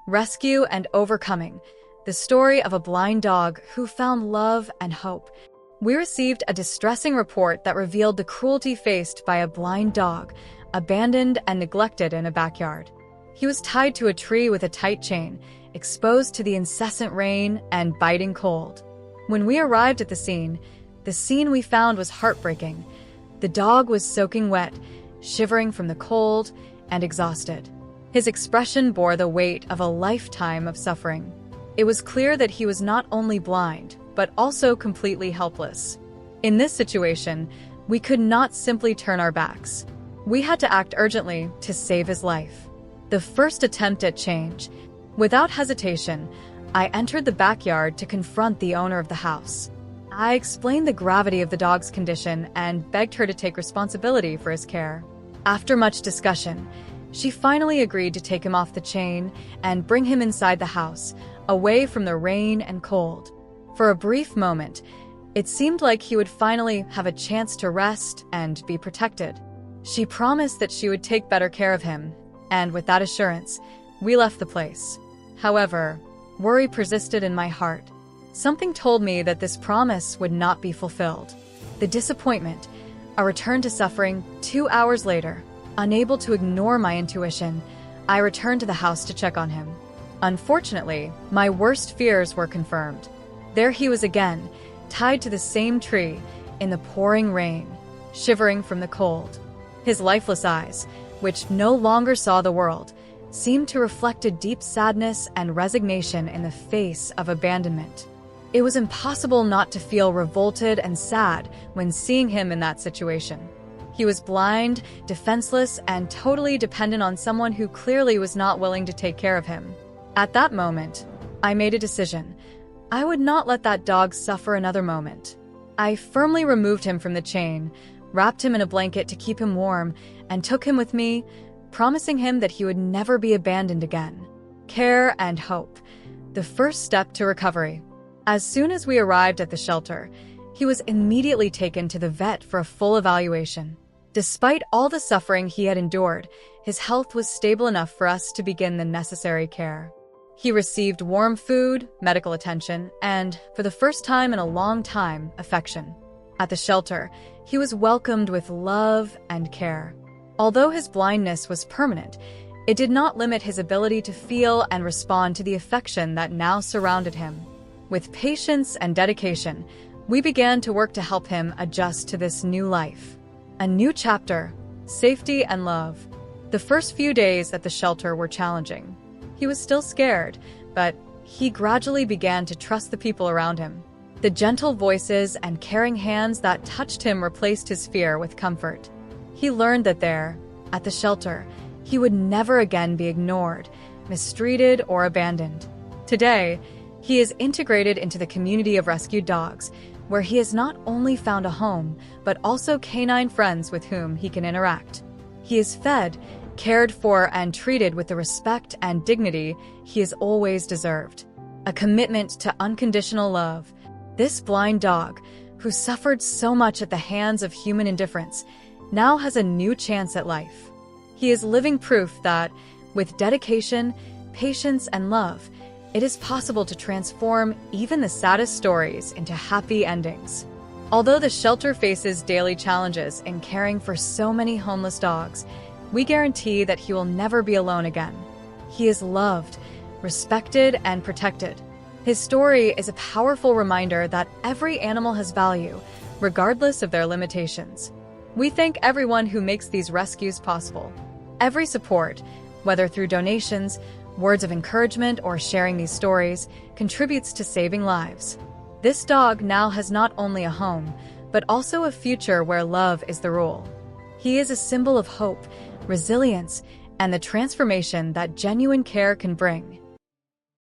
Rescue and Overcoming, the story of a blind dog who found love and hope. We received a distressing report that revealed the cruelty faced by a blind dog, abandoned and neglected in a backyard. He was tied to a tree with a tight chain, exposed to the incessant rain and biting cold. When we arrived at the scene we found was heartbreaking. The dog was soaking wet, shivering from the cold, and exhausted. His expression bore the weight of a lifetime of suffering. It was clear that he was not only blind, but also completely helpless. In this situation, we could not simply turn our backs. We had to act urgently to save his life. The first attempt at change. Without hesitation, I entered the backyard to confront the owner of the house. I explained the gravity of the dog's condition and begged her to take responsibility for his care. After much discussion, she finally agreed to take him off the chain and bring him inside the house, away from the rain and cold. For a brief moment, it seemed like he would finally have a chance to rest and be protected. She promised that she would take better care of him, and with that assurance, we left the place. However, worry persisted in my heart. Something told me that this promise would not be fulfilled. The disappointment, a return to suffering 2 hours later. Unable to ignore my intuition, I returned to the house to check on him. Unfortunately, my worst fears were confirmed. There he was again, tied to the same tree, in the pouring rain, shivering from the cold. His lifeless eyes, which no longer saw the world, seemed to reflect a deep sadness and resignation in the face of abandonment. It was impossible not to feel revolted and sad when seeing him in that situation. He was blind, defenseless, and totally dependent on someone who clearly was not willing to take care of him. At that moment, I made a decision. I would not let that dog suffer another moment. I firmly removed him from the chain, wrapped him in a blanket to keep him warm, and took him with me, promising him that he would never be abandoned again. Care and hope, the first step to recovery. As soon as we arrived at the shelter, he was immediately taken to the vet for a full evaluation. Despite all the suffering he had endured, his health was stable enough for us to begin the necessary care. He received warm food, medical attention, and, for the first time in a long time, affection. At the shelter, he was welcomed with love and care. Although his blindness was permanent, it did not limit his ability to feel and respond to the affection that now surrounded him. With patience and dedication, we began to work to help him adjust to this new life. A new chapter, safety and love. The first few days at the shelter were challenging. He was still scared, but he gradually began to trust the people around him. The gentle voices and caring hands that touched him replaced his fear with comfort. He learned that there, at the shelter, he would never again be ignored, mistreated, or abandoned. Today, he is integrated into the community of rescued dogs, where he has not only found a home, but also canine friends with whom he can interact. He is fed, cared for, and treated with the respect and dignity he has always deserved. A commitment to unconditional love. This blind dog, who suffered so much at the hands of human indifference, now has a new chance at life. He is living proof that, with dedication, patience, and love, it is possible to transform even the saddest stories into happy endings. Although the shelter faces daily challenges in caring for so many homeless dogs, we guarantee that he will never be alone again. He is loved, respected, and protected. His story is a powerful reminder that every animal has value, regardless of their limitations. We thank everyone who makes these rescues possible. Every support, whether through donations, words of encouragement, or sharing these stories, contributes to saving lives. This dog now has not only a home, but also a future where love is the rule. He is a symbol of hope, resilience, and the transformation that genuine care can bring.